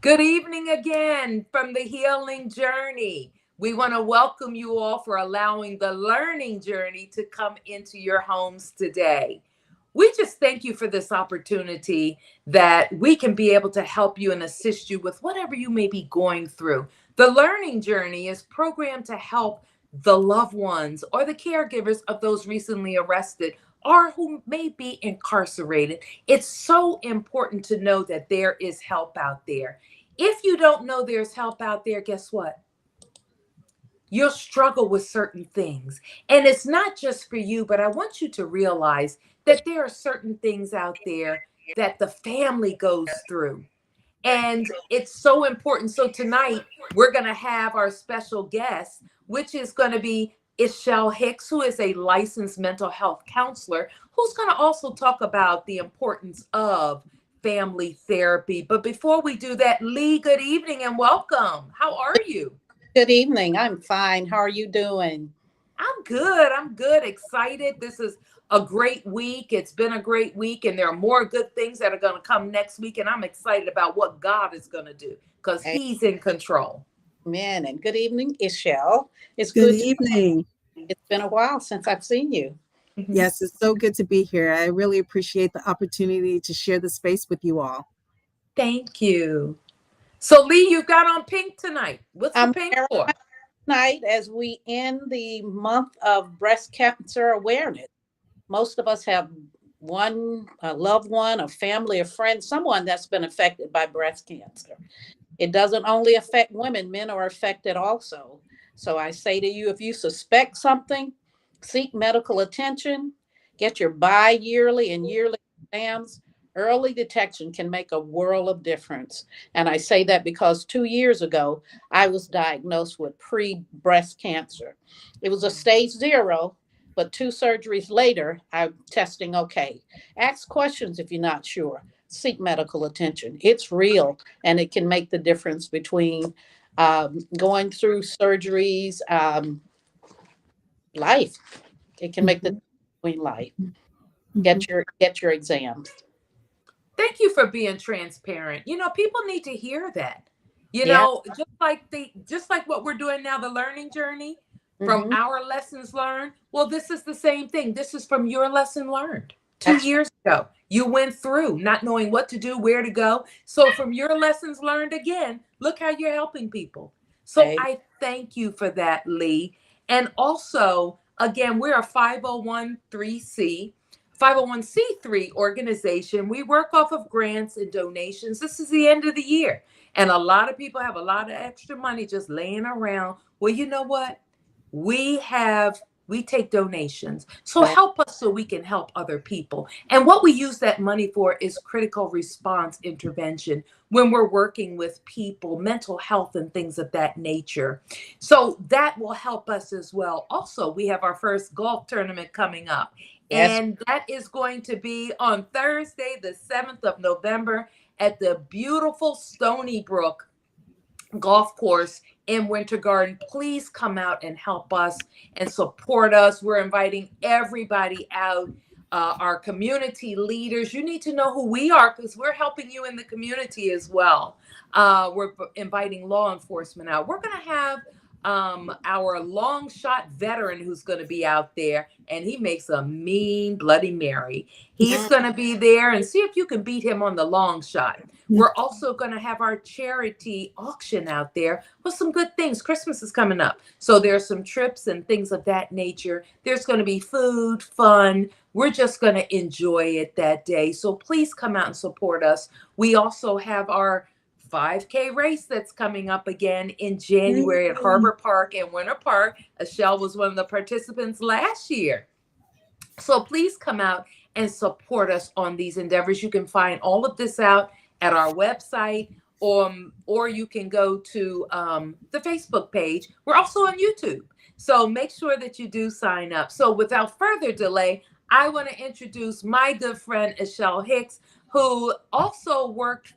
Good evening again from the Healing Journey. We want to welcome you all for allowing the learning journey to come into your homes today. We just thank you for this opportunity that we can be able to help you and assist you with whatever you may be going through. The learning journey is programmed to help the loved ones or the caregivers of those recently arrested or who may be incarcerated. It's so important to know that there is help out there. If you don't know there's help out there, guess what? You'll struggle with certain things. And it's not just for you, but I want you to realize that there are certain things out there that the family goes through. And it's so important. So tonight, we're going to have our special guest, which is going to be Ishelle Hicks, who is a licensed mental health counselor, who's going to also talk about the importance of family therapy. But before we do that, Lee, good evening and welcome. How are you? Good evening. I'm fine. How are you doing? I'm good. I'm good. Excited. This is a great week. It's been a great week, and there are more good things that are going to come next week. And I'm excited about what God is going to do because He's in control. Amen. And good evening, Ishelle. It's Good good to, evening. it's been a while since I've seen you. Yes, it's so good to be here. I really appreciate the opportunity to share the space with you all. Thank you. So, Lee, you got on pink tonight. What's the I'm pink wearing for? my night as we end the month of breast cancer awareness. Most of us have one a loved one, a family, a friend, someone that's been affected by breast cancer. It doesn't only affect women, men are affected also. So I say to you, if you suspect something, seek medical attention, get your bi-yearly and yearly exams. Early detection can make a world of difference. And I say that because 2 years ago, I was diagnosed with pre-breast cancer. It was a stage 0, but 2 surgeries later, I'm testing okay. Ask questions if you're not sure. Seek medical attention. It's real, and it can make the difference between going through surgeries, life. It can make the Mhm, difference between life. mhm. Get your exams. Thank you for being transparent. People need to hear that. Yeah. Just like what we're doing now, the learning journey from Hmm. our lessons learned. Well, this is the same thing. This is from your lesson learned two That's years ago. You went through not knowing what to do, where to go. So, from your lessons learned again, look how you're helping people. So, right. I thank you for that, Lee. And also, again, we're a 501c3 organization. We work off of grants and donations. This is the end of the year. And a lot of people have a lot of extra money just laying around. Well, you know what? We take donations. So Right. help us so we can help other people. And what we use that money for is critical response intervention when we're working with people, mental health and things of that nature. So that will help us as well. Also, we have our first golf tournament coming up. Yes. And that is going to be on Thursday, the 7th of November at the beautiful Stony Brook Golf Course in Winter Garden. Please come out and help us and support us. We're inviting everybody out. Our community leaders, you need to know who we are because we're helping you in the community as well. We're inviting law enforcement out. We're going to have our long shot veteran who's going to be out there, and he makes a mean Bloody Mary. He's Mm. going to be there, and see if you can beat him on the long shot. We're also going to have our charity auction out there with some good things. Christmas is coming up. So there's some trips and things of that nature. There's going to be food, fun. We're just going to enjoy it that day. So please come out and support us. We also have our 5K race that's coming up again in January at Yay. Harbor Park and Winter Park. Ashelle was one of the participants last year. So please come out and support us on these endeavors. You can find all of this out at our website, or you can go to the Facebook page. We're also on YouTube. So make sure that you do sign up. So without further delay, I want to introduce my good friend, Ishelle Hicks, who also worked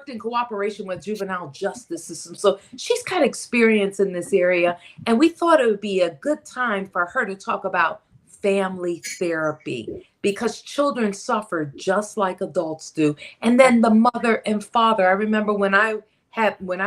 in cooperation with juvenile justice system. So she's got experience in this area. And we thought it would be a good time for her to talk about family therapy because children suffer just like adults do. And then the mother and father, I remember when I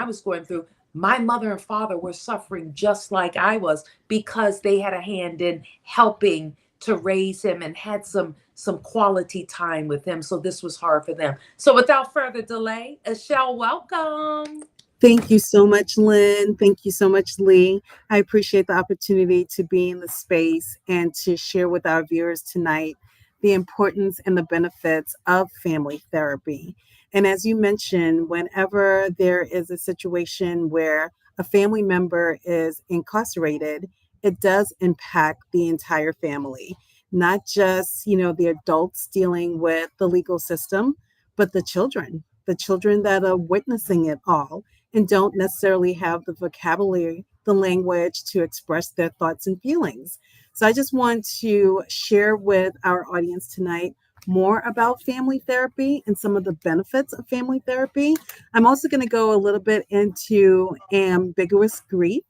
was going through, my mother and father were suffering just like I was because they had a hand in helping to raise him and had some quality time with him. So this was hard for them. So without further delay, Ashell, welcome. Thank you so much, Lynn. Thank you so much, Lee. I appreciate the opportunity to be in the space and to share with our viewers tonight the importance and the benefits of family therapy. And as you mentioned, whenever there is a situation where a family member is incarcerated, it does impact the entire family, not just, the adults dealing with the legal system, but the children that are witnessing it all and don't necessarily have the vocabulary, the language to express their thoughts and feelings. So I just want to share with our audience tonight more about family therapy and some of the benefits of family therapy. I'm also going to go a little bit into ambiguous grief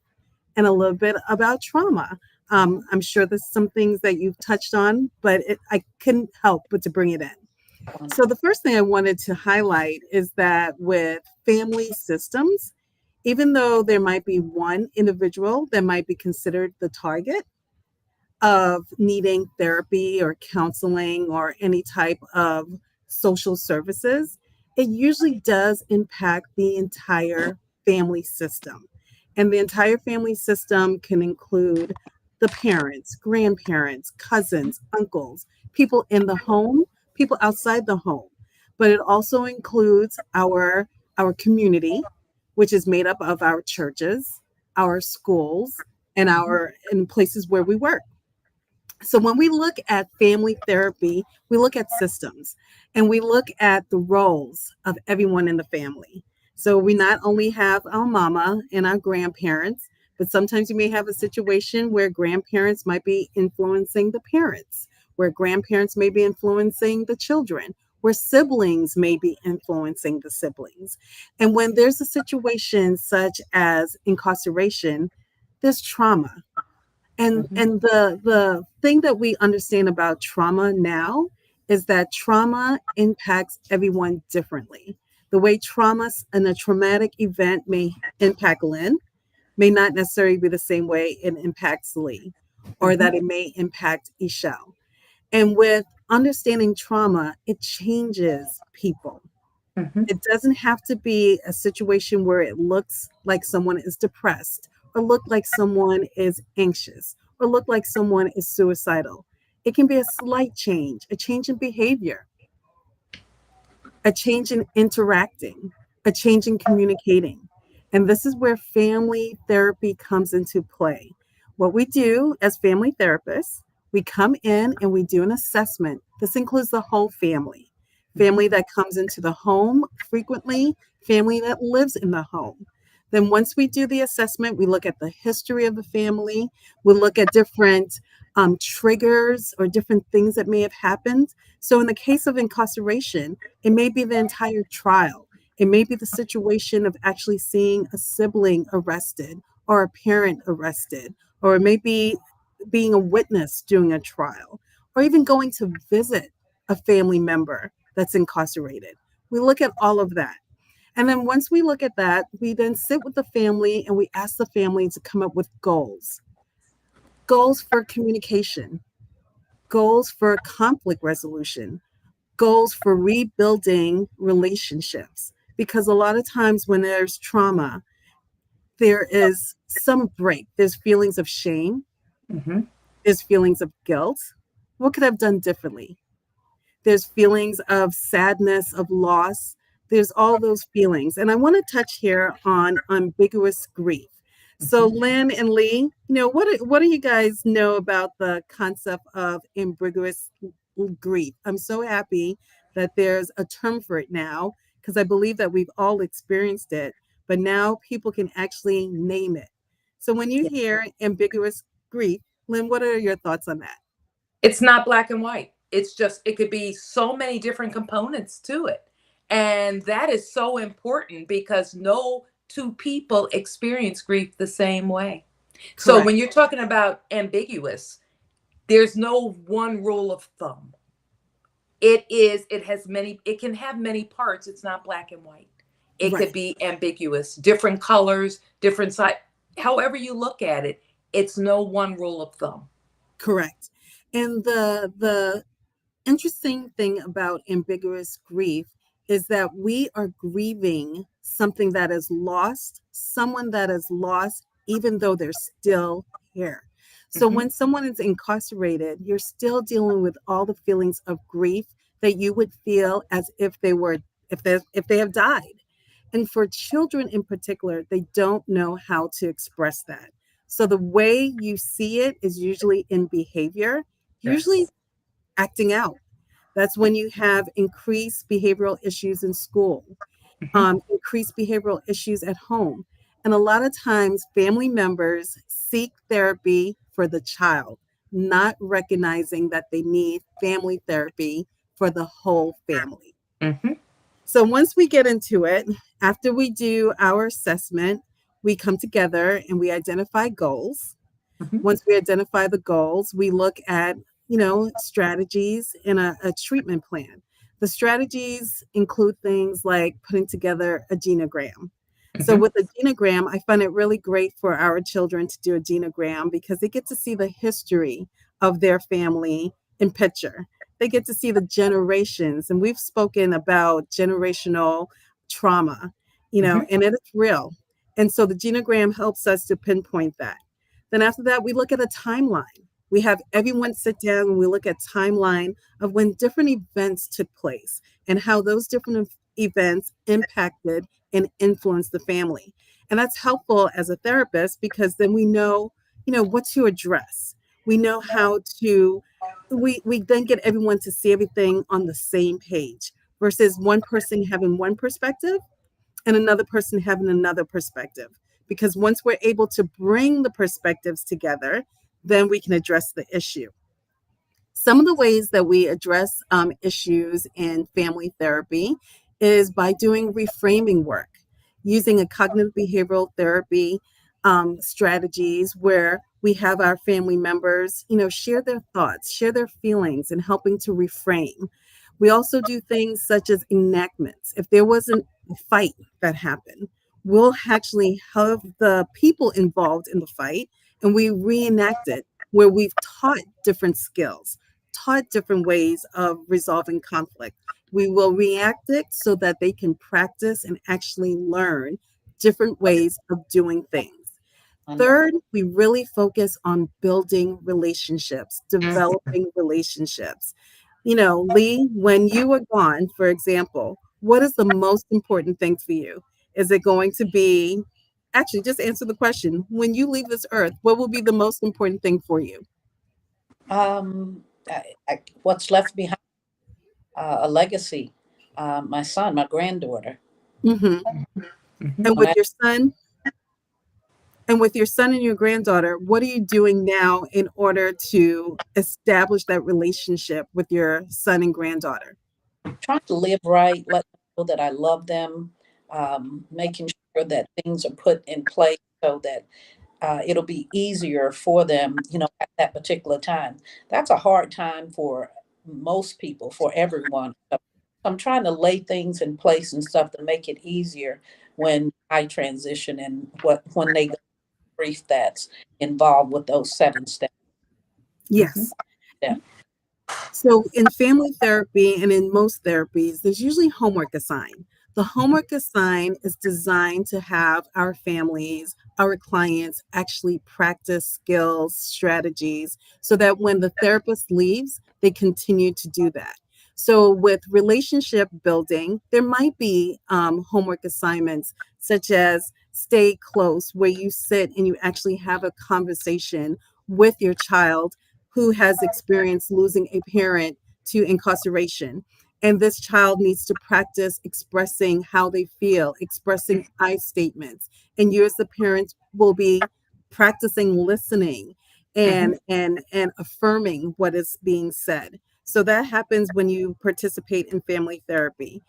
and a little bit about trauma. I'm sure there's some things that you've touched on, but I couldn't help but to bring it in. So the first thing I wanted to highlight is that with family systems, even though there might be one individual that might be considered the target of needing therapy or counseling or any type of social services, it usually does impact the entire family system. And the entire family system can include the parents, grandparents, cousins, uncles, people in the home, people outside the home. But it also includes our community, which is made up of our churches, our schools, and in places where we work. So when we look at family therapy, we look at systems and we look at the roles of everyone in the family. So we not only have our mama and our grandparents, but sometimes you may have a situation where grandparents might be influencing the parents, where grandparents may be influencing the children, where siblings may be influencing the siblings. And when there's a situation such as incarceration, there's trauma. And the thing that we understand about trauma now is that trauma impacts everyone differently. The way trauma and a traumatic event may impact Lynn may not necessarily be the same way it impacts Lee, or that it may impact Ishelle. And with understanding trauma, it changes people. It doesn't have to be a situation where it looks like someone is depressed or look like someone is anxious or look like someone is suicidal. It can be a slight change, a change in behavior, a change in interacting, a change in communicating. And this is where family therapy comes into play. What we do as family therapists, we come in and we do an assessment. This includes the whole family that comes into the home frequently, family that lives in the home. Then once we do the assessment, we look at the history of the family. We look at different triggers or different things that may have happened. So in the case of incarceration, it may be the entire trial. It may be the situation of actually seeing a sibling arrested or a parent arrested, or it may be being a witness during a trial, or even going to visit a family member that's incarcerated. We look at all of that. And then once we look at that, we then sit with the family and we ask the family to come up with goals for communication, goals for conflict resolution, goals for rebuilding relationships. Because a lot of times when there's trauma, there is some break. There's feelings of shame. There's feelings of guilt. What could I have done differently? There's feelings of sadness, of loss. There's all those feelings. And I want to touch here on ambiguous grief. So Lynn and Lee, what do you guys know about the concept of ambiguous grief? I'm so happy that there's a term for it now, because I believe that we've all experienced it, but now people can actually name it. So when you hear ambiguous grief, Lynn, what are your thoughts on that? It's not black and white. It's just, it could be so many different components to it. And that is so important because no two people experience grief the same way. So Correct. when you're talking about ambiguous, There's no one rule of thumb. It can have many parts. It's not black and white. It Right. could be ambiguous, different colors, different size. However you look at it, it's no one rule of thumb. Correct. And the interesting thing about ambiguous grief is that we are grieving something that is lost, someone that is lost, even though they're still here. So Mhm. when someone is incarcerated, you're still dealing with all the feelings of grief that you would feel as if they have died. And for children in particular, they don't know how to express that. So the way you see it is usually in behavior, usually Yes. acting out. That's when you have increased behavioral issues in school, Mhm. increased behavioral issues at home. And a lot of times, family members seek therapy for the child, not recognizing that they need family therapy for the whole family. Mhm. So once we get into it, after we do our assessment, we come together and we identify goals. Mhm. Once we identify the goals, we look at, strategies in a treatment plan. The strategies include things like putting together a genogram. So Mhm. with a genogram, I find it really great for our children to do a genogram because they get to see the history of their family in picture. They get to see the generations, and we've spoken about generational trauma, Mhm. and it is real. And so the genogram helps us to pinpoint that. Then after that, we look at a timeline. We have everyone sit down and we look at timeline of when different events took place and how those different events impacted and influenced the family. And that's helpful as a therapist because then we know, what to address. We know how to we then get everyone to see everything on the same page versus one person having one perspective and another person having another perspective. Because once we're able to bring the perspectives together, then we can address the issue. Some of the ways that we address issues in family therapy is by doing reframing work, using a cognitive behavioral therapy strategies where we have our family members, share their thoughts, share their feelings, and helping to reframe. We also do things such as enactments. If there wasn't a fight that happened, we'll actually have the people involved in the fight and we reenact it where we've taught different skills, taught different ways of resolving conflict. We will react it so that they can practice and actually learn different ways of doing things. Wonderful. Third, we really focus on building relationships, Mhm. developing relationships. Lee, when you are gone, for example, what is the most important thing for you? Is it going to be, actually, just answer the question. When you leave this earth, what will be the most important thing for you? What's left behind, a legacy. My son, my granddaughter. Hmm. Mhm. And When with I your son, and with your son and your granddaughter, what are you doing now in order to establish that relationship with your son and granddaughter? trying to live right, let them know that I love them, making sure that things are put in place so that it'll be easier for them, at that particular time. That's a hard time for most people, for everyone. So I'm trying to lay things in place and stuff to make it easier when I transition and when they go through grief that's involved with those 7 steps. Mhm. Yes. So, in family therapy and in most therapies, there's usually homework assigned. The homework assigned is designed to have our families, our clients actually practice skills, strategies, so that when the therapist leaves, they continue to do that. So, with relationship building, there might be homework assignments such as stay close, where you sit and you actually have a conversation with your child who has experienced losing a parent to incarceration. And this child needs to practice expressing how they feel, expressing I statements. And you, as the parent, will be practicing listening Mhm. and affirming what is being said. So that happens when you participate in family therapy.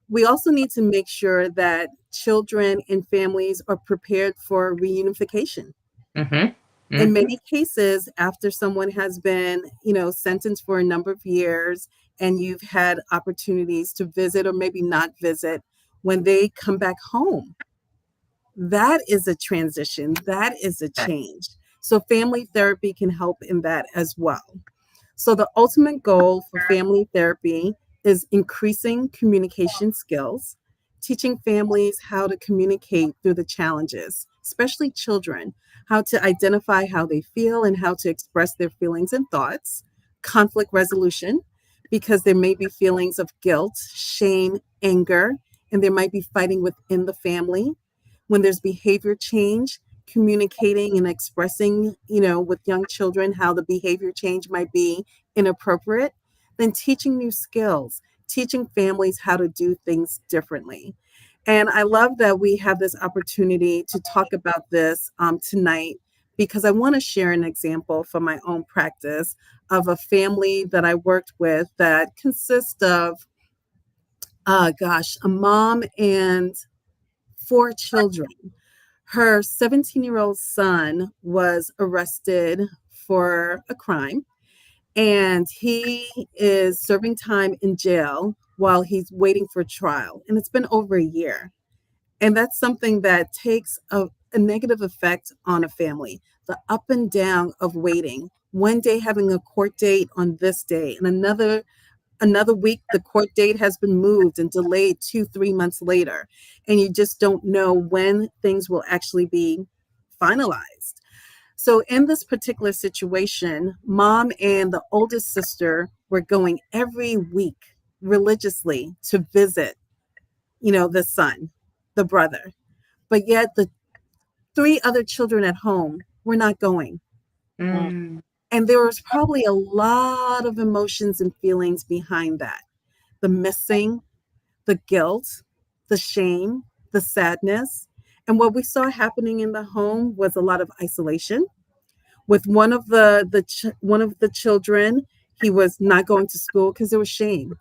We also need to make sure that children and families are prepared for reunification. Mhm. In Mhm. many cases, after someone has been, sentenced for a number of years and you've had opportunities to visit or maybe not visit, when they come back home, that is a transition, that is a change. So family therapy can help in that as well. So the ultimate goal for family therapy is increasing communication skills, teaching families how to communicate through the challenges, especially children, how to identify how they feel and how to express their feelings and thoughts, conflict resolution, because there may be feelings of guilt, shame, anger, and there might be fighting within the family. When there's behavior change, communicating and expressing, with young children how the behavior change might be inappropriate, then teaching new skills, teaching families how to do things differently. And I love that we have this opportunity to talk about this tonight because I want to share an example from my own practice of a family that I worked with that consists of, a mom and four children. Her 17-year-old son was arrested for a crime, and he is serving time in jail while he's waiting for trial. And it's been over a year. And that's something that takes a negative effect on a family. The up and down of waiting. One day having a court date on this day, and another week the court date has been moved and delayed 2-3 months later, and you just don't know when things will actually be finalized. So in this particular situation, mom and the oldest sister were going every week religiously to visit, the son, the brother, but yet the three other children at home were not going. Mm, Mm. And there was probably a lot of emotions and feelings behind that: the missing, the guilt, the shame, the sadness. And what we saw happening in the home was a lot of isolation. With one of the children, he was not going to school because there was shame.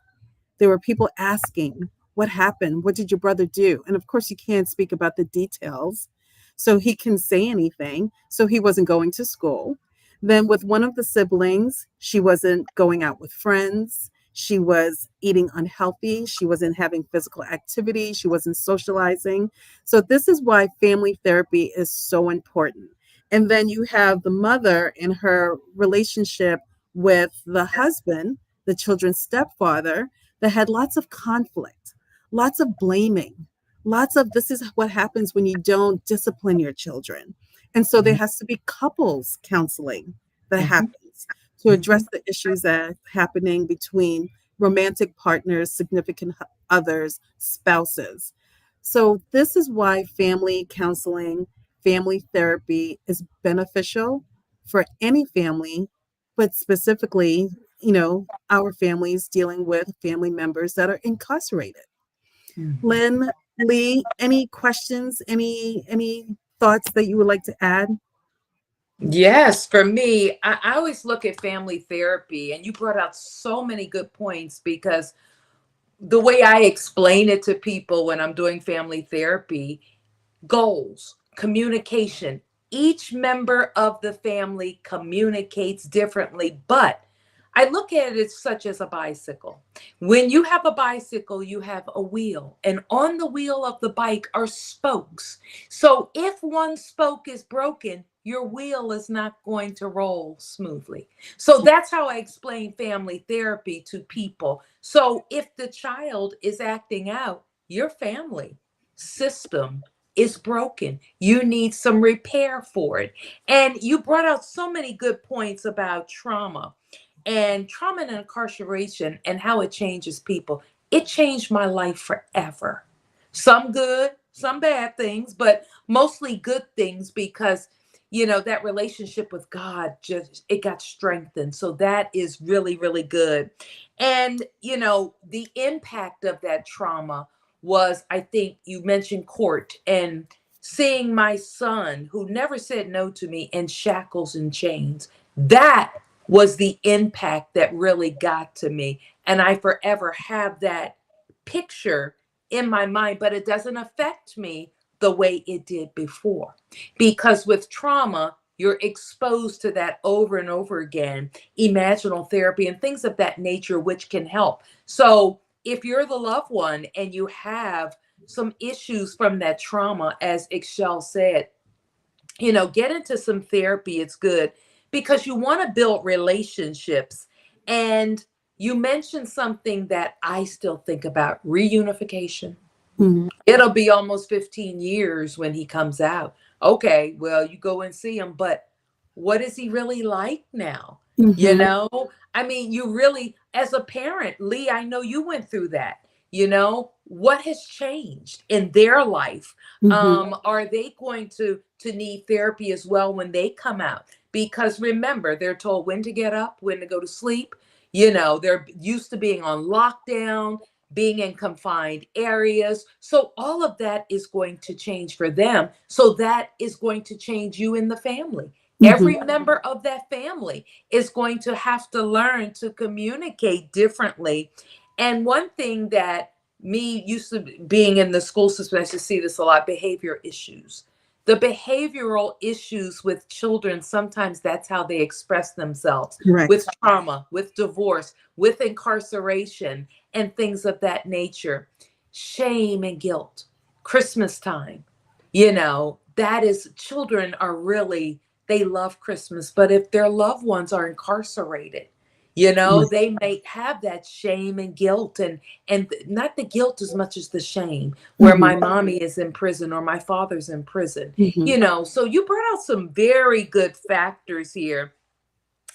There were people asking, "What happened? What did your brother do?" And of course, you can't speak about the details, so he can say anything. So he wasn't going to school. Then, with one of the siblings, she wasn't going out with friends. She was eating unhealthy. She wasn't having physical activity. She wasn't socializing. So, this is why family therapy is so important. And then you have the mother in her relationship with the husband, the children's stepfather, that had lots of conflict, lots of blaming, lots of this is what happens when you don't discipline your children. And so there Mhm. has to be couples counseling that Mhm. happens to address Mhm. the issues that are happening between romantic partners, significant others, spouses. So this is why family counseling, family therapy is beneficial for any family, but specifically, our families dealing with family members that are incarcerated. Mhm. Lynn, Lee, any questions, any thoughts that you would like to add? Yes, for me, I always look at family therapy, and you brought out so many good points because the way I explain it to people when I'm doing family therapy, goals, communication. Each member of the family communicates differently, but I look at it such as a bicycle. When you have a bicycle, you have a wheel, and on the wheel of the bike are spokes. So if one spoke is broken, your wheel is not going to roll smoothly. So that's how I explain family therapy to people. So if the child is acting out, your family system is broken. You need some repair for it. And you brought out so many good points about trauma and incarceration and how it changes people. It changed my life forever. Some good, some bad things, but mostly good things because that relationship with God just it got strengthened. So that is really really good. And the impact of that trauma was, I think you mentioned court and seeing my son who never said no to me in shackles and chains. That was the impact that really got to me. And I forever have that picture in my mind, but it doesn't affect me the way it did before. Because with trauma, you're exposed to that over and over again, imaginal therapy and things of that nature, which can help. So if you're the loved one and you have some issues from that trauma, as Excel said, get into some therapy. It's good because you want to build relationships. And you mentioned something that I still think about: reunification. Mhm. It'll be almost 15 years when he comes out. Okay, well, you go and see him, but what is he really like now? You Mhm. know, I mean, you really, as a parent, Lee, I know you went through that. What has changed in their life? Mhm. Are they going to need therapy as well when they come out? Because remember, they're told when to get up, when to go to sleep. They're used to being on lockdown, being in confined areas. So all of that is going to change for them. So that is going to change you in the family. Mhm. Every member of that family is going to have to learn to communicate differently. And one thing that me used to being in the school system, I used to see this a lot: behavior issues. The behavioral issues with children, sometimes that's how they express themselves, Correct. with trauma, with divorce, with incarceration, and things of that nature. Shame and guilt. Christmas time. That is, children are really, they love Christmas, but if their loved ones are incarcerated, Right. they may have that shame and guilt, and not the guilt as much as the shame, where Mhm. my mommy is in prison or my father's in prison. Mhm. So you brought out some very good factors here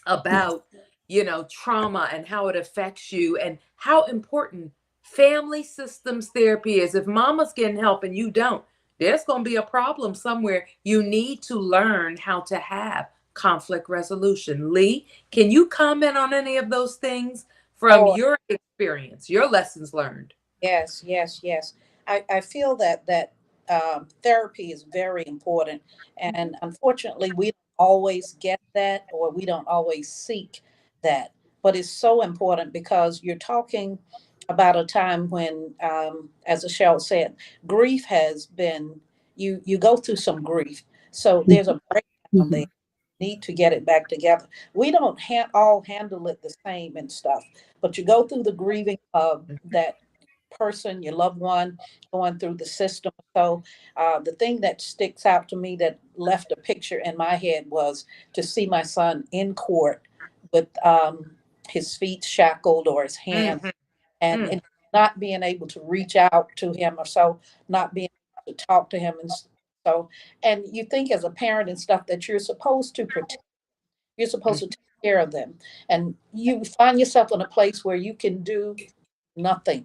Yeah. about trauma and how it affects you, and how important family systems therapy is. If mama's getting help and you don't, there's going to be a problem somewhere. You need to learn how to have conflict resolution. Lee, can you comment on any of those things from Oh, your experience, your lessons learned? yes, yes, yes. I feel that therapy is very important, and unfortunately, we don't always get that, or we don't always seek that. But it's so important because you're talking about a time when, as Michelle said, grief has been, you go through some grief, so there's a breakdown there. Mhm. Need to get it back together. We don't all handle it the same and stuff, but you go through the grieving of that person, your loved one, going through the system. So the thing that sticks out to me that left a picture in my head was to see my son in court with his feet shackled or his hands, Mhm, and not being able to reach out to him, or so not being able to talk to him. So, and you think as a parent and stuff that you're supposed to protect, you're supposed mm. to take care of them. And you find yourself in a place where you can do nothing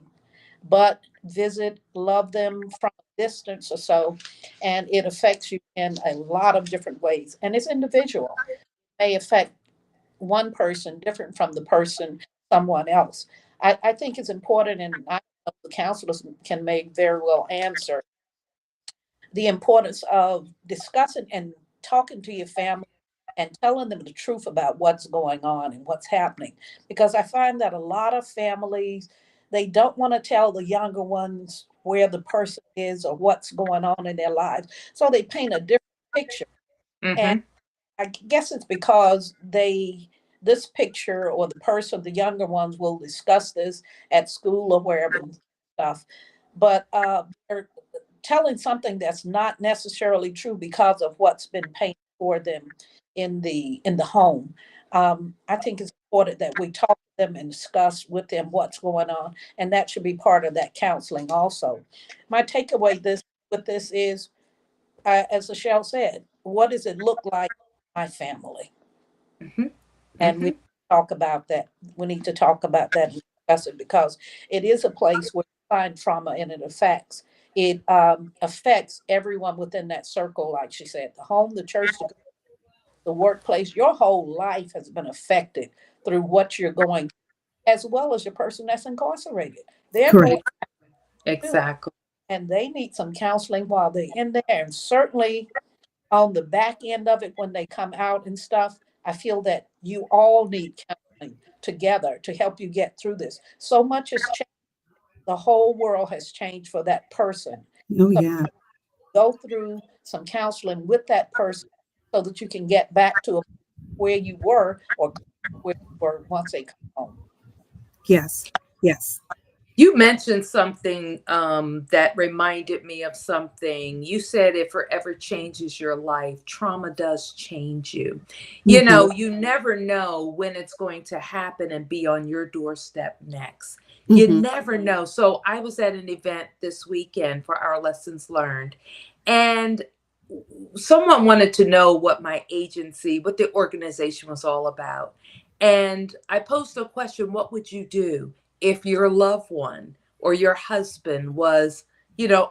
but visit, love them from a distance or so, and it affects you in a lot of different ways. And it's individual. It may affect one person different from the person, someone else. I think it's important, and I know the counselors can make very well answer the importance of discussing and talking to your family and telling them the truth about what's going on and what's happening. Because I find that a lot of families, they don't want to tell the younger ones where the person is or what's going on in their lives. So they paint a different picture. And Mhm. I guess it's because this picture, or the person, the younger ones will discuss this at school or wherever and stuff. But they're telling something that's not necessarily true because of what's been painted for them in the home. I think it's important that we talk to them and discuss with them what's going on, and that should be part of that counseling also. My takeaway with this is, as Michelle said, what does it look like in my family? Mhm. And we Mhm. talk about that. We need to talk about that and discuss it, because it is a place where you find trauma, and it affects everyone within that circle. Like she said, the home, the church, the workplace, your whole life has been affected through what you're going, as well as your person that's incarcerated. They're going Correct. through, Exactly. and they need some counseling while they're in there. And certainly on the back end of it, when they come out and stuff, I feel that you all need counseling together to help you get through this. So much has changed. The whole world has changed for that person. Oh So yeah. go through some counseling with that person so that you can get back to where you were or where you were once they come home. Yes. Yes. You mentioned something that reminded me of something. You said it forever changes your life. Trauma does change you. You Mhm. know, you never know when it's going to happen and be on your doorstep next. You Mhm. never know. So I was at an event this weekend for our lessons learned, and someone wanted to know what my agency, what the organization was all about. And I posed a question, what would you do if your loved one or your husband was,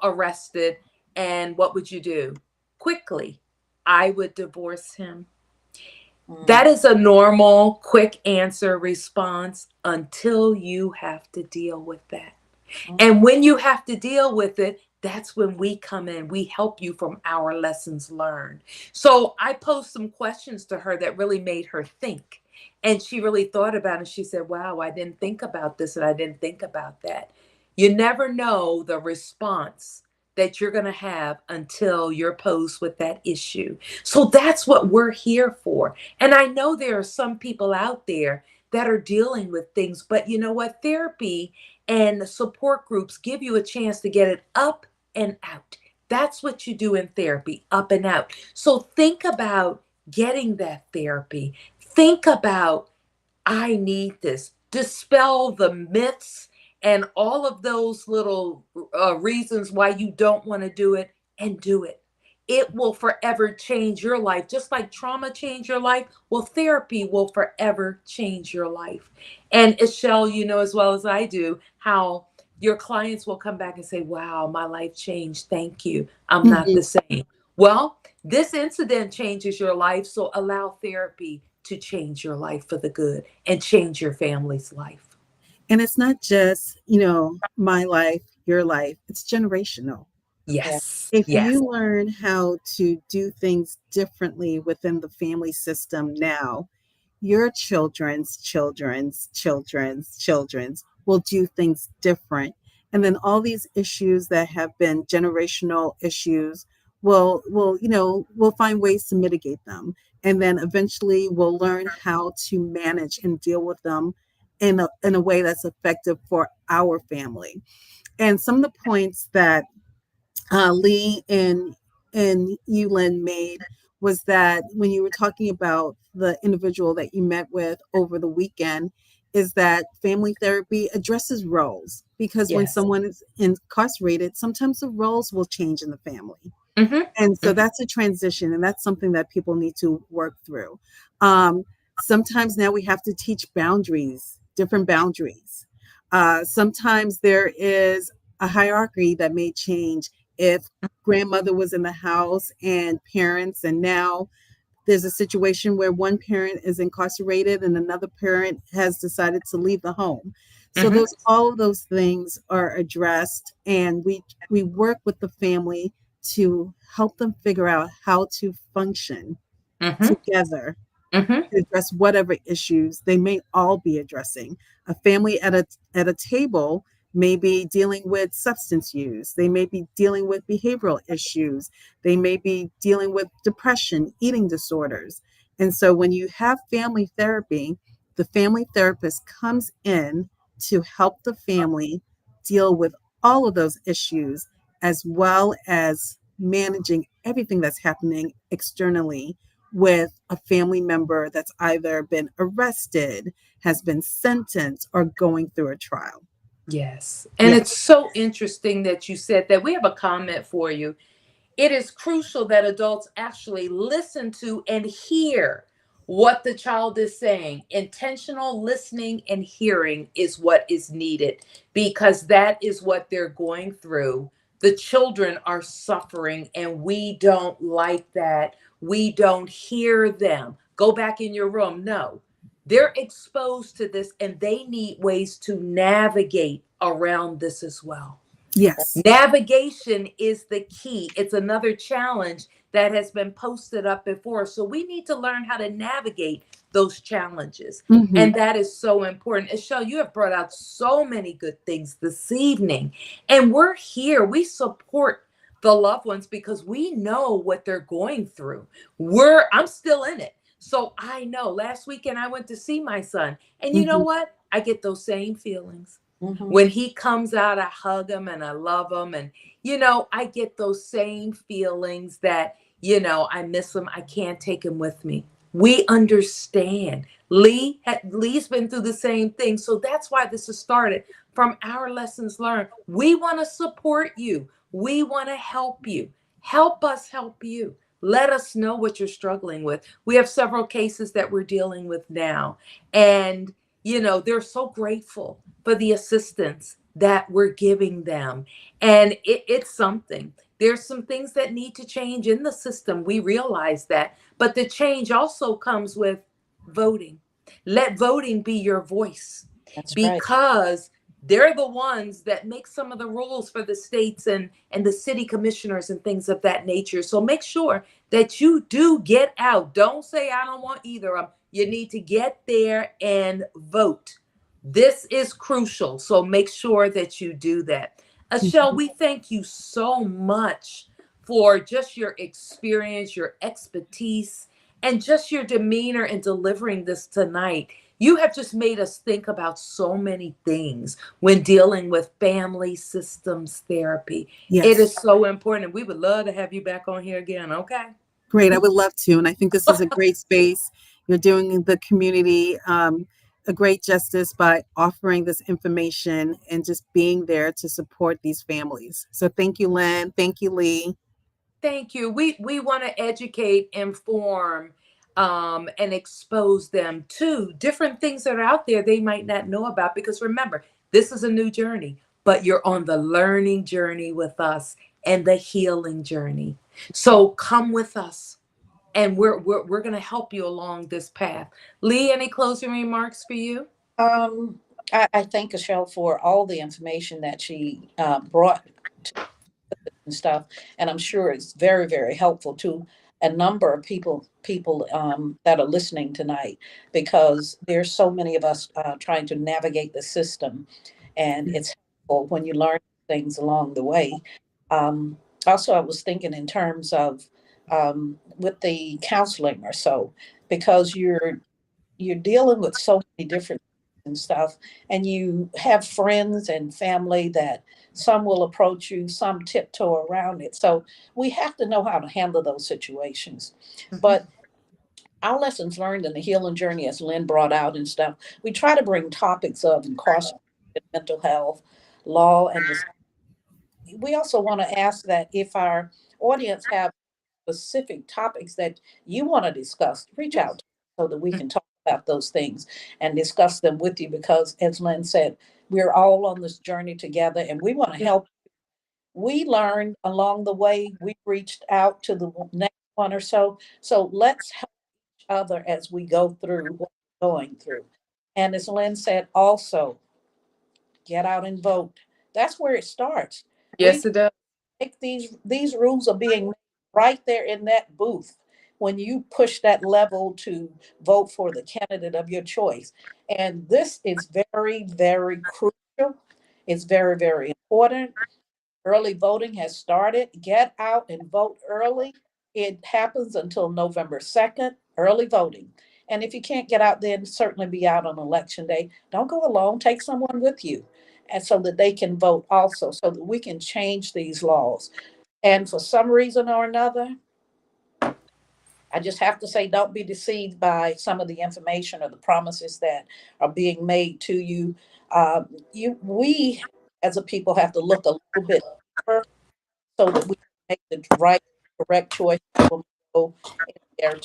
arrested? And what would you do? Quickly, I would divorce him. That Mm. is a normal, quick answer response until you have to deal with that. And when you have to deal with it, that's when we come in. We help you from our lessons learned. So I posed some questions to her that really made her think. And she really thought about it. She said, wow, I didn't think about this and I didn't think about that. You never know the response that you're going to have until you're posed with that issue. So that's what we're here for. And I know there are some people out there that are dealing with things, but you know what? Therapy and the support groups give you a chance to get it up and out. That's what you do in therapy, up and out. So think about getting that therapy. Think about, I need this. Dispel the myths and all of those little reasons why you don't want to do it, and do it. It will forever change your life. Just like trauma changed your life, well, therapy will forever change your life. And Ishelle, you know as well as I do how your clients will come back and say, wow, my life changed. Thank you. I'm not Mhm. the same. Well, this incident changes your life, so allow therapy to change your life for the good and change your family's life. And it's not just, my life, your life, it's generational. Yeah. Yes, If yes. you learn how to do things differently within the family system now, your children's will do things different. And then all these issues that have been generational issues we'll find ways to mitigate them. And then eventually we'll learn how to manage and deal with them in a way that's effective for our family. And some of the points that Lee and Yulin made was that when you were talking about the individual that you met with over the weekend, is that family therapy addresses roles, because when Yes. someone is incarcerated, sometimes the roles will change in the family. Mm-hmm. And so that's a transition, and that's something that people need to work through. Um, Sometimes now we have to teach boundaries, different boundaries. Sometimes there is a hierarchy that may change if grandmother was in the house and parents, and now there's a situation where one parent is incarcerated and another parent has decided to leave the home. So Mm-hmm. those all of those things are addressed, and we work with the family to help them figure out how to function Mm-hmm. together Mm-hmm. to address whatever issues they may all be addressing. A family at a table may be dealing with substance use. They may be dealing with behavioral issues. They may be dealing with depression, eating disorders. And so when you have family therapy, the family therapist comes in to help the family deal with all of those issues, as well as managing everything that's happening externally with a family member that's either been arrested, has been sentenced, or going through a trial. Yes. And Yeah. it's so interesting that you said that. We have a comment for you. It is crucial that adults actually listen to and hear what the child is saying. Intentional listening and hearing is what is needed, because that is what they're going through. The children are suffering and we don't like that. We don't hear them. Go back in your room. No, they're exposed to this and they need ways to navigate around this as well. Yes. Navigation is the key. It's another challenge that has been posted up before. So we need to learn how to navigate those challenges. Hmm. And that is so important. Ishelle, you have brought out so many good things this evening. And we're here. We support the loved ones because we know what they're going through. I'm still in it. So I know last weekend I went to see my son, and you know Mhm. what? I get those same feelings. Mhm. When he comes out, I hug him and I love him. And, I get those same feelings that, I miss him. I can't take him with me. We understand. Lee's been through the same thing. So that's why this has started from our lessons learned. We want to support you. We want to help you. Help us help you. Let us know what you're struggling with. We have several cases that we're dealing with now. And, they're so grateful for the assistance that we're giving them. And it's something. There's some things that need to change in the system. We realize that. But the change also comes with voting. Let voting be your voice That's right. because they're the ones that make some of the rules for the states and the city commissioners and things of that nature. So make sure that you do get out. Don't say, I don't want either of them. You need to get there and vote. This is crucial. So make sure that you do that. Ashell, we thank you so much for just your experience, your expertise, and just your demeanor in delivering this tonight. You have just made us think about so many things when dealing with family systems therapy. It is Yes. so important. We would love to have you back on here again. Okay. Great. I would love to. And I think this is a great space. You're doing the community a great justice by offering this information and just being there to support these families. So thank you, Lynn. Thank you, Lee. Thank you. We want to educate, inform, and expose them to different things that are out there they might not know about. Because remember, this is a new journey, but you're on the learning journey with us and the healing journey. So come with us, and we're going to help you along this path. Lee, any closing remarks for you? Um, I thank Michelle for all the information that she brought and stuff, and I'm sure it's very, very helpful to a number of people that are listening tonight, because there's so many of us trying to navigate the system, and it's helpful when you learn things along the way. Um, Also, I was thinking in terms of with the counseling or so, because you're dealing with so many different and stuff, and you have friends and family that some will approach you, some tiptoe around it. So we have to know how to handle those situations. Mhm. But our lessons learned in the healing journey, as Lynn brought out and stuff, we try to bring topics of incarceration, mental health, law, and we also want to ask that if our audience have specific topics that you want to discuss, reach out so that we can talk about those things and discuss them with you. Because, as Lynn said, we're all on this journey together and we want to help. We learned along the way, we reached out to the next one or so. So let's help each other as we go through what we're going through. And as Lynn said, also get out and vote. That's where it starts. We Yes, it does. make these rules are being made right there in that booth when you push that level to vote for the candidate of your choice. And this is very, very crucial. It's very, very important. Early voting has started. Get out and vote early. It happens until November 2nd, early voting. And if you can't get out, then certainly be out on election day. Don't go alone, take someone with you, and so that they can vote also, so that we can change these laws. And for some reason or another, I just have to say, don't be deceived by some of the information or the promises that are being made to you. We as a people have to look a little bit deeper so that we can make the right, correct choice when we go in there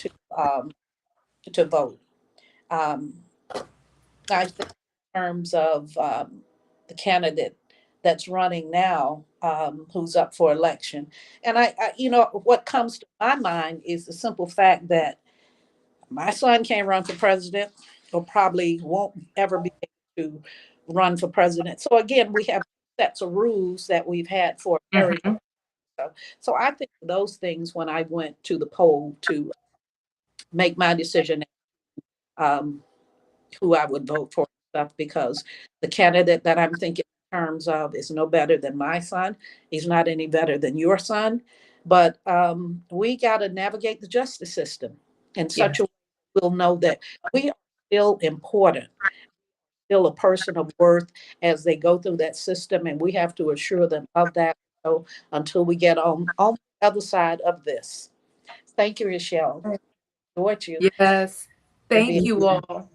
to vote. Um, I think in terms of the candidate that's running now, who's up for election, and what comes to my mind is the simple fact that my son can't run for president, or probably won't ever be able to run for president. So again, we have sets of rules that we've had for a very Mhm. so I think those things when I went to the poll to make my decision, um, who I would vote for stuff, because the candidate that I'm thinking terms of is no better than my son. He's not any better than your son. But we got to navigate the justice system in such a way we'll know that we are still important, still a person of worth as they go through that system. And we have to assure them of that. So until we get on the other side of this. Thank you, Rochelle. Enjoyed you. Yes. Thank you all.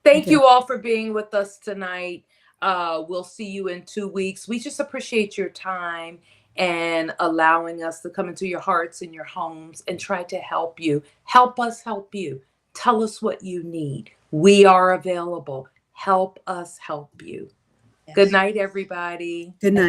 Thank you all for being with us tonight. We'll see you in 2 weeks. We just appreciate your time and allowing us to come into your hearts and your homes and try to help you. Help us help you. Tell us what you need. We are available. Help us help you. Good night, everybody. Good night.